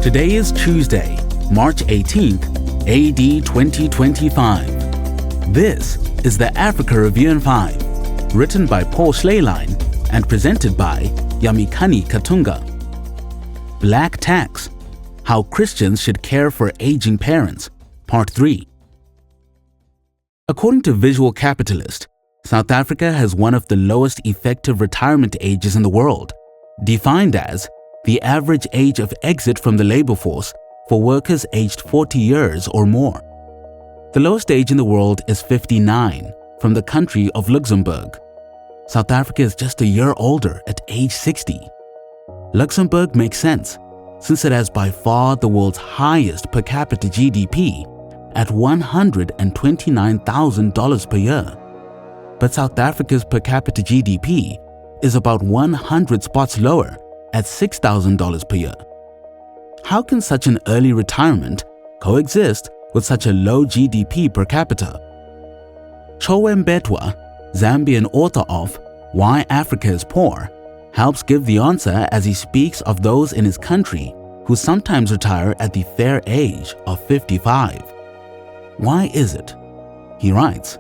Today is Tuesday, March 18th, AD 2025. This is the Africa Review in 5, written by Paul Schleierlein and presented by Yamikani Katunga. Black Tax: How Christians Should Care for Aging Parents, Part 3. According to Visual Capitalist, South Africa has one of the lowest effective retirement ages in the world, defined as the average age of exit from the labor force for workers aged 40 years or more. The lowest age in the world is 59 from the country of Luxembourg. South Africa is just a year older at age 60. Luxembourg makes sense since it has by far the world's highest per capita GDP at $129,000 per year. But South Africa's per capita GDP is about 100 spots lower at $6,000 per year. How can such an early retirement coexist with such a low GDP per capita? Chowe Mbetwa, Zambian author of Why Africa is Poor, helps give the answer as he speaks of those in his country who sometimes retire at the fair age of 55. Why is it? He writes,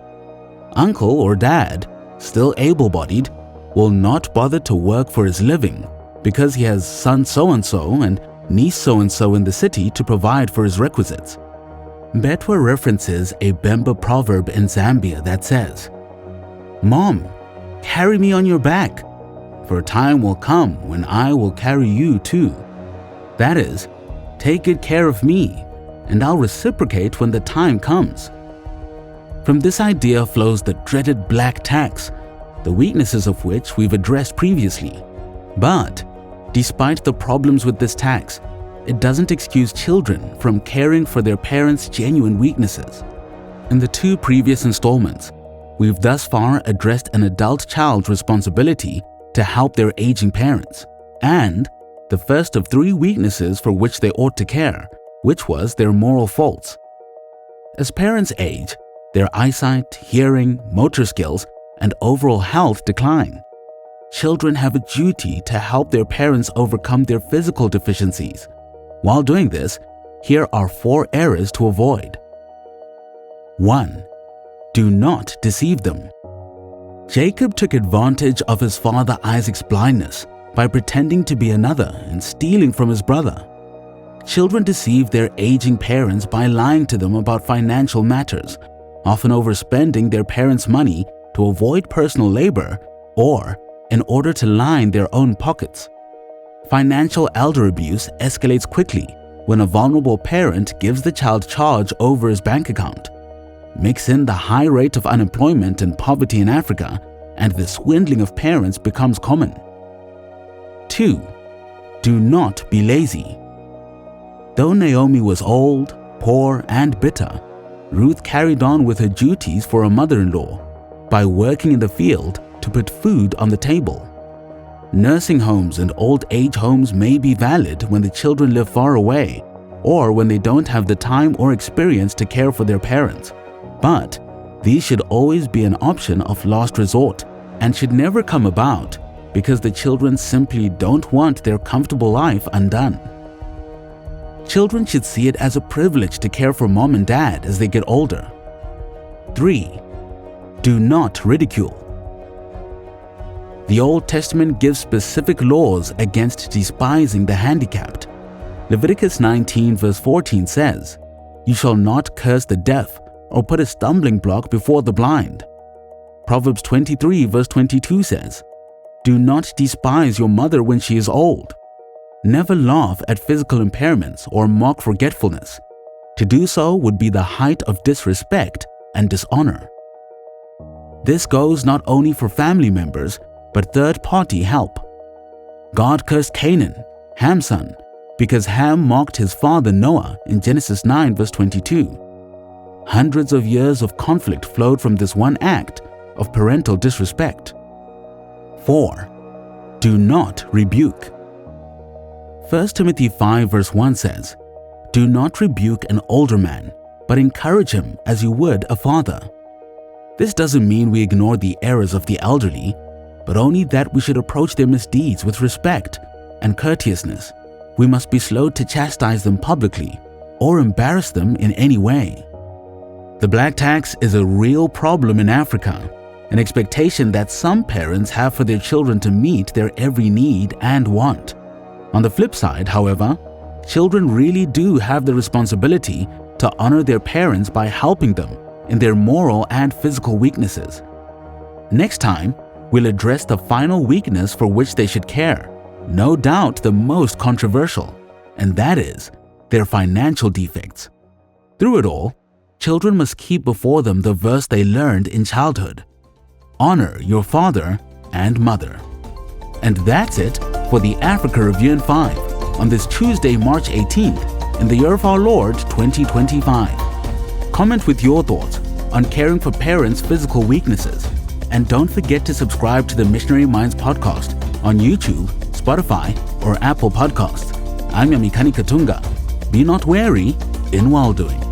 uncle or dad, still able-bodied, will not bother to work for his living because he has son so-and-so and niece so-and-so in the city to provide for his requisites. Mbetwa references a Bemba proverb in Zambia that says, "Mom, carry me on your back, for a time will come when I will carry you too." That is, take good care of me, and I'll reciprocate when the time comes. From this idea flows the dreaded black tax, the weaknesses of which we've addressed previously. But despite the problems with this tax, it doesn't excuse children from caring for their parents' genuine weaknesses. In the two previous installments, we've thus far addressed an adult child's responsibility to help their aging parents, and the first of three weaknesses for which they ought to care, which was their moral faults. As parents age, their eyesight, hearing, motor skills, and overall health decline. Children have a duty to help their parents overcome their physical deficiencies. While doing this, here are 4 errors to avoid. 1. Do not deceive them. Jacob took advantage of his father Isaac's blindness by pretending to be another and stealing from his brother. Children deceive their aging parents by lying to them about financial matters, often overspending their parents' money to avoid personal labor or in order to line their own pockets. Financial elder abuse escalates quickly when a vulnerable parent gives the child charge over his bank account. Mix in the high rate of unemployment and poverty in Africa, and the swindling of parents becomes common. 2. Do not be lazy. Though Naomi was old, poor, and bitter, Ruth carried on with her duties for a mother-in-law by working in the field to put food on the table. Nursing homes and old age homes may be valid when the children live far away or when they don't have the time or experience to care for their parents, but these should always be an option of last resort and should never come about because the children simply don't want their comfortable life undone. Children should see it as a privilege to care for mom and dad as they get older. 3. Do not ridicule. The Old Testament gives specific laws against despising the handicapped. Leviticus 19 verse 14 says, "You shall not curse the deaf or put a stumbling block before the blind." Proverbs 23 verse 22 says, "Do not despise your mother when she is old." Never laugh at physical impairments or mock forgetfulness. To do so would be the height of disrespect and dishonor. This goes not only for family members, but third-party help. God cursed Canaan, Ham's son, because Ham mocked his father Noah in Genesis 9 verse 22. Hundreds of years of conflict flowed from this one act of parental disrespect. 4. Do not rebuke. 1 Timothy 5 verse 1 says, "Do not rebuke an older man, but encourage him as you would a father." This doesn't mean we ignore the errors of the elderly, but only that we should approach their misdeeds with respect and courteousness. we must be slow to chastise them publicly or embarrass them in any way. The black tax is a real problem in Africa, an expectation that some parents have for their children to meet their every need and want. On the flip side, however, children really do have the responsibility to honor their parents by helping them in their moral and physical weaknesses. Next time, we'll address the final weakness for which they should care, no doubt the most controversial, and that is their financial defects. Through it all, children must keep before them the verse they learned in childhood: honor your father and mother. And that's it for the Africa Review in 5 on this Tuesday, March 18th in the year of our Lord 2025. Comment with your thoughts on caring for parents' physical weaknesses, and don't forget to subscribe to the Missionary Minds podcast on YouTube, Spotify, or Apple Podcasts. I'm Yamikani Katunga. Be not wary in well-doing.